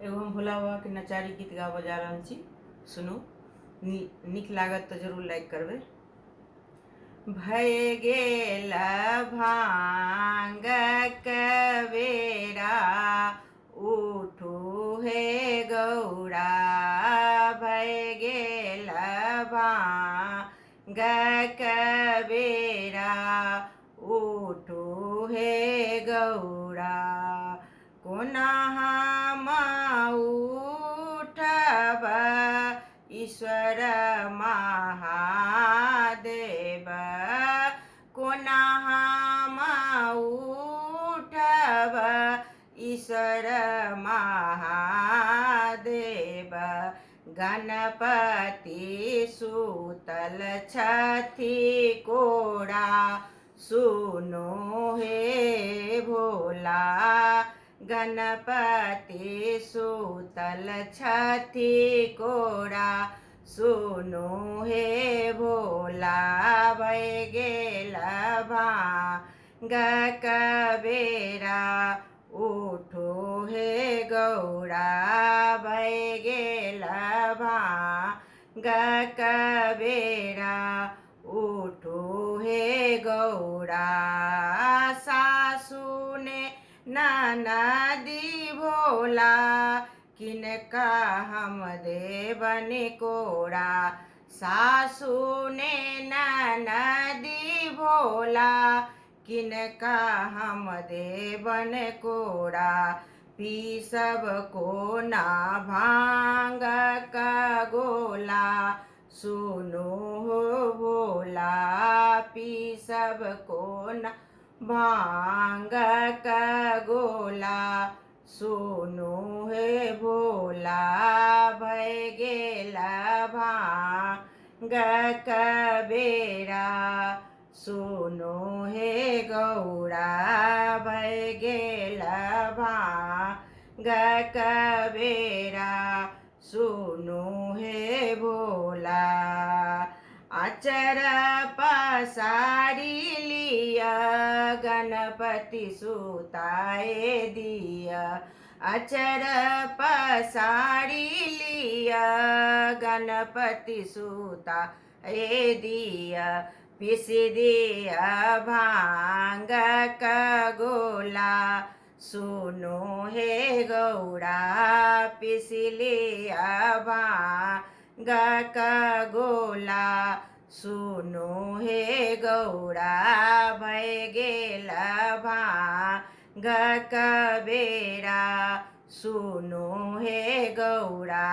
एगो हम भोला बाबा के नचारी गीत गाबऽ जा रहल छी। सुनू, नीक लागत तऽ जरूर लाइक करबै। भय गेल भांग बेरा, उठू हे गौरा। भय गेल भांग बेरा, उठू हे गौरा। कोना हम उठब ईश्वर महादेव, कोना हम उठब ईश्वर महादेव। गणपति सुतल छथि कोरा, सुनो हे भोला। गणपति सुतल छथि कोरा, सुनो हे भोला। भय गेल भांग बेरा, उठो हे गौरा। भय गेल भांग बेरा, उठो हे गौरा। सासु ने ननदी भोला, किनका हम देबन कोरा। सासु ने ननदी भोला, किनका हम देबन कोरा। पीसब कोना भांग गोला, सुनो हो भोला। पीसब कोना भांग गोला, सुनो हे भोला। भय गेल भांग बेरा, सुनो हे गौरा। भय गेल भांग बेरा, सुनो हे भोला। आचर पसारी लिया, गणपति सुताए दिया। आचर पसारी लिया, गणपति सुताए दिया। पीस दिया भांग गोला, सुनो हे गौरा। पीस लिया भांग गोला, सुनो हे गौरा। भय गेल भांग बेरा, सुनो हे गौरा।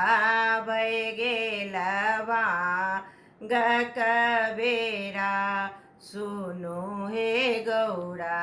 भय गेल भांग बेरा, सुनो हे गौरा।